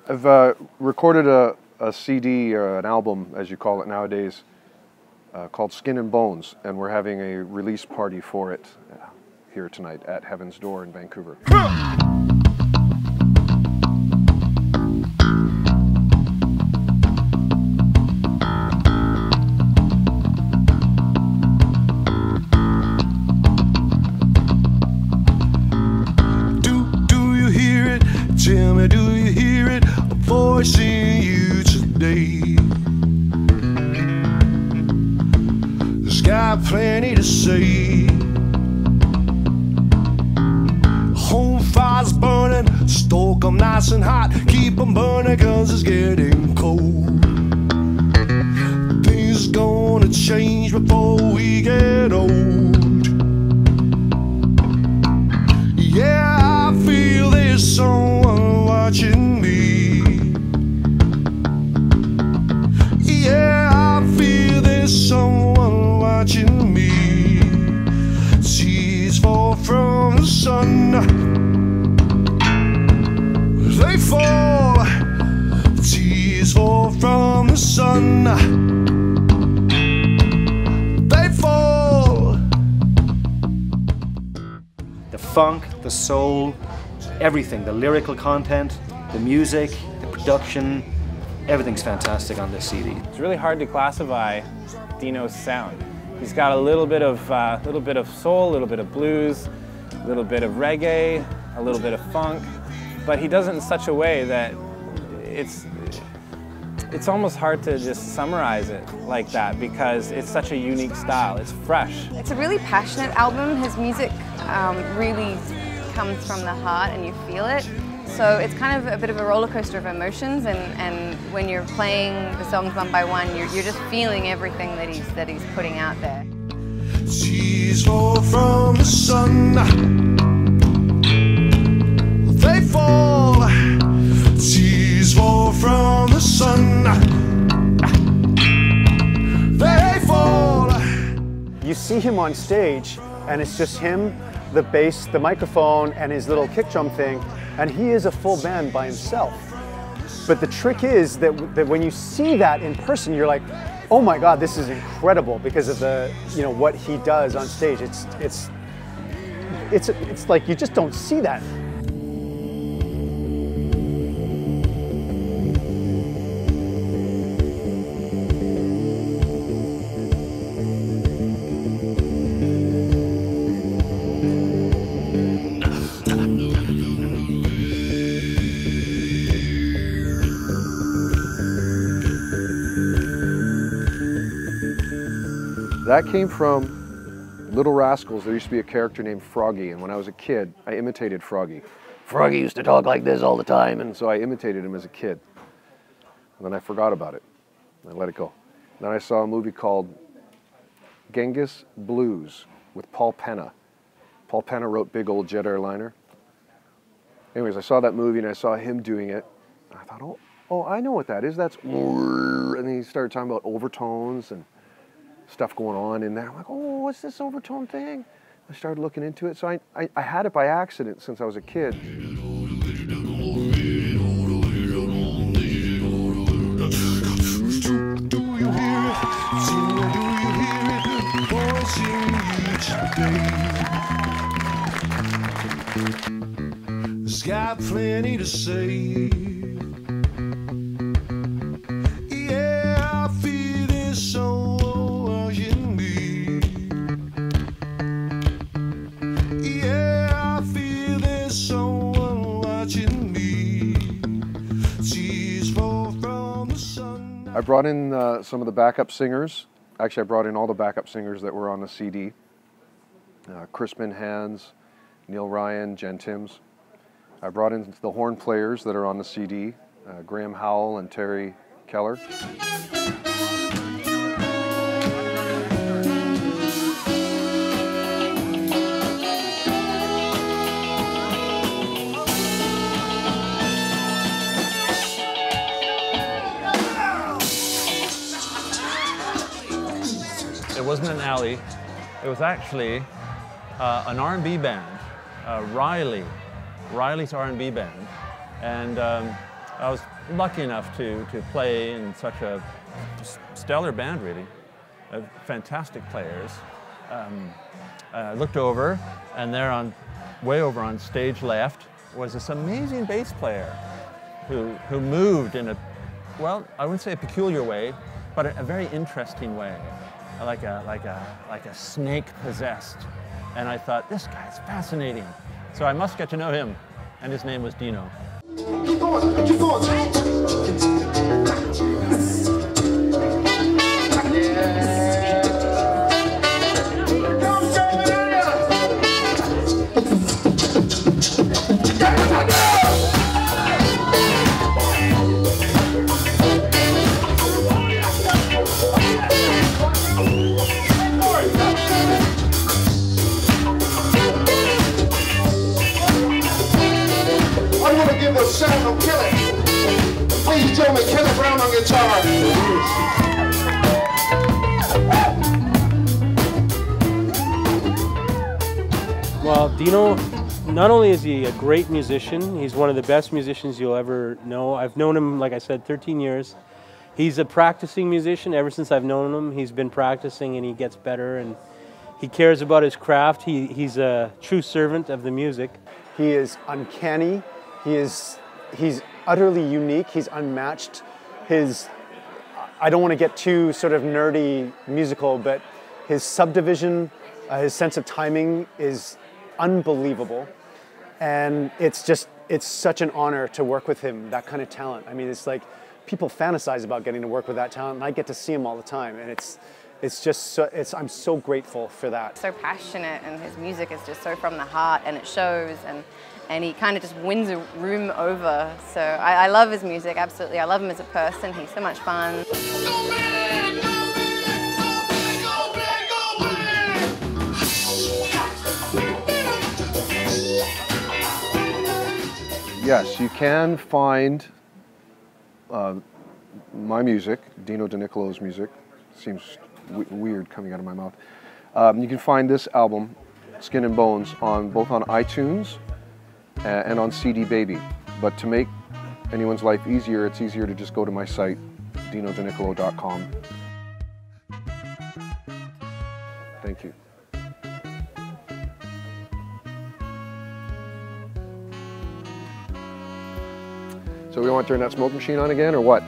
I've recorded a CD, or an album, as you call it nowadays, called Skin and Bones, and we're having a release party for it here tonight at Heaven's Door in Vancouver. Tell me, do you hear it? A voice in you today. It's got plenty to say. Home fire's burning, stoke them nice and hot. Keep them burning cause it's getting cold. Things gonna change before we get old. Yeah, I feel there's someone watching me. Yeah, I feel there's someone watching me. Tears fall from the sun, they fall. Tears fall from the sun, they fall. The funk, the soul, everything, the lyrical content, the music, the production, everything's fantastic on this CD. It's really hard to classify Dino's sound. He's got a little bit of soul, a little bit of blues, a little bit of reggae, a little bit of funk, but he does it in such a way that it's almost hard to just summarize it like that because it's such a unique style. It's fresh. It's a really passionate album. His music really comes from the heart and you feel it. So it's kind of a bit of a roller coaster of emotions, and when you're playing the songs one by one, you're just feeling everything that he's putting out there. Tears fall from the sun, they fall. Tears fall from the sun, they fall. You see him on stage and it's just him, the bass, the microphone, and his little kick drum thing, and he is a full band by himself. But the trick is that when you see that in person, you're like, oh my God, this is incredible because of the, what he does on stage. It's like you just don't see that. That came from Little Rascals. There used to be a character named Froggy, and when I was a kid, I imitated Froggy. Froggy used to talk like this all the time, and so I imitated him as a kid. And then I forgot about it. I let it go. Then I saw a movie called Genghis Blues with Paul Penna. Paul Penna wrote Big Old Jet Airliner. Anyways, I saw that movie and I saw him doing it. I thought, oh, I know what that is. That's... And then he started talking about overtones and stuff going on in there. I'm like, oh, what's this overtone thing? I started looking into it. So I had it by accident since I was a kid. It's got plenty to say. I brought in some of the backup singers. Actually, I brought in all the backup singers that were on the CD. Crispin, Hands, Neal Ryan, Jen Timms. I brought in the horn players that are on the CD, Graham Howell and Terry Keller. It wasn't an alley. It was actually an R&B band, Riley's R&B band. And I was lucky enough to play in such a stellar band, really, fantastic players. I looked over, and there way over on stage left was this amazing bass player who moved in a, well, I wouldn't say a peculiar way, but a very interesting way, like a snake possessed. And I thought, this guy's fascinating. So I must get to know him, and his name was Dino. Keep going, keep going. Sound of Keller. Please join me, Keller Brown on guitar. Well, Dino, not only is he a great musician, he's one of the best musicians you'll ever know. I've known him, like I said, 13 years. He's a practicing musician. Ever since I've known him, he's been practicing and he gets better, and he cares about his craft. He's a true servant of the music. He is uncanny. He's utterly unique. He's unmatched. I don't want to get too sort of nerdy musical, but his subdivision, his sense of timing is unbelievable. And it's such an honor to work with him, that kind of talent. I mean, it's like people fantasize about getting to work with that talent, and I get to see him all the time. And I'm so grateful for that. So passionate, and his music is just so from the heart, and it shows, and he kind of just wins a room over. So I love his music, absolutely. I love him as a person. He's so much fun. Yes, you can find my music, Dino DiNicolo's music. Seems weird coming out of my mouth. You can find this album, Skin and Bones, both on iTunes and on CD Baby. But to make anyone's life easier, it's easier to just go to my site, dinodinicolo.com. Thank you. So we want to turn that smoke machine on again, or what?